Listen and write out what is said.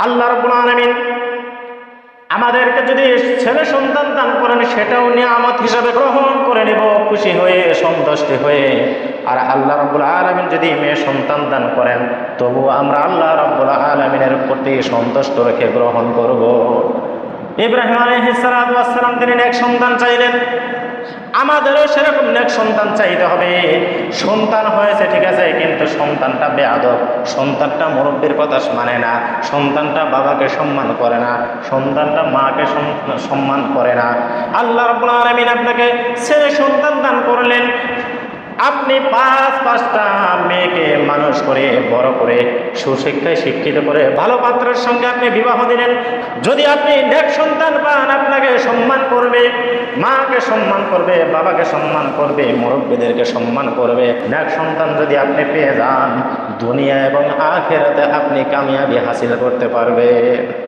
আল্লাহ রাব্বুল আলামিন আমাদেরকে যদি ছেলে সন্তান দান করেন সেটাও নিয়ামত হিসাবে গ্রহণ করে নেব খুশি হয়ে সন্তুষ্টি হয়ে। আর আল্লাহ রাব্বুল আলামিন যদি মেয়ে সন্তান দান করেন তবুও আমরা আল্লাহ রাব্বুল আলামিনের প্রতি সন্তুষ্ট রেখে গ্রহণ করব। ইব্রাহিম আলাইহিস সালাতু ওয়াস সালাম তিনি নেক সন্তান চাইলেন, আমাদেরও সেরকম নেক সন্তান চাইতে হবে। সন্তান হয়েছে ঠিক আছে, কিন্তু সন্তানটা বেয়াদব, সন্তানটা মুরব্বির কথা মানে না, সন্তানটা বাবাকে সম্মান করে না, সন্তানটা মাকে সম্মান করে না। আল্লাহ রাব্বুল আলামিন আপনাকে ছেলে সন্তান দান করলেন, আপনি পাঁচটা মেয়েকে মানুষ করে বড় করে সুশিক্ষায় শিক্ষিত করে ভালো পাত্রের সঙ্গে আপনি বিবাহ দিলেন। যদি আপনি নেক সন্তান পান আপনাকে সম্মান করবে, মাকে সম্মান করবে, বাবাকে সম্মান করবে, মুরব্বীদেরকে সম্মান করবে। নেক সন্তান যদি আপনি পেয়ে যান দুনিয়া এবং আখিরাতে আপনি কামিয়াবি হাসিল করতে পারবেন।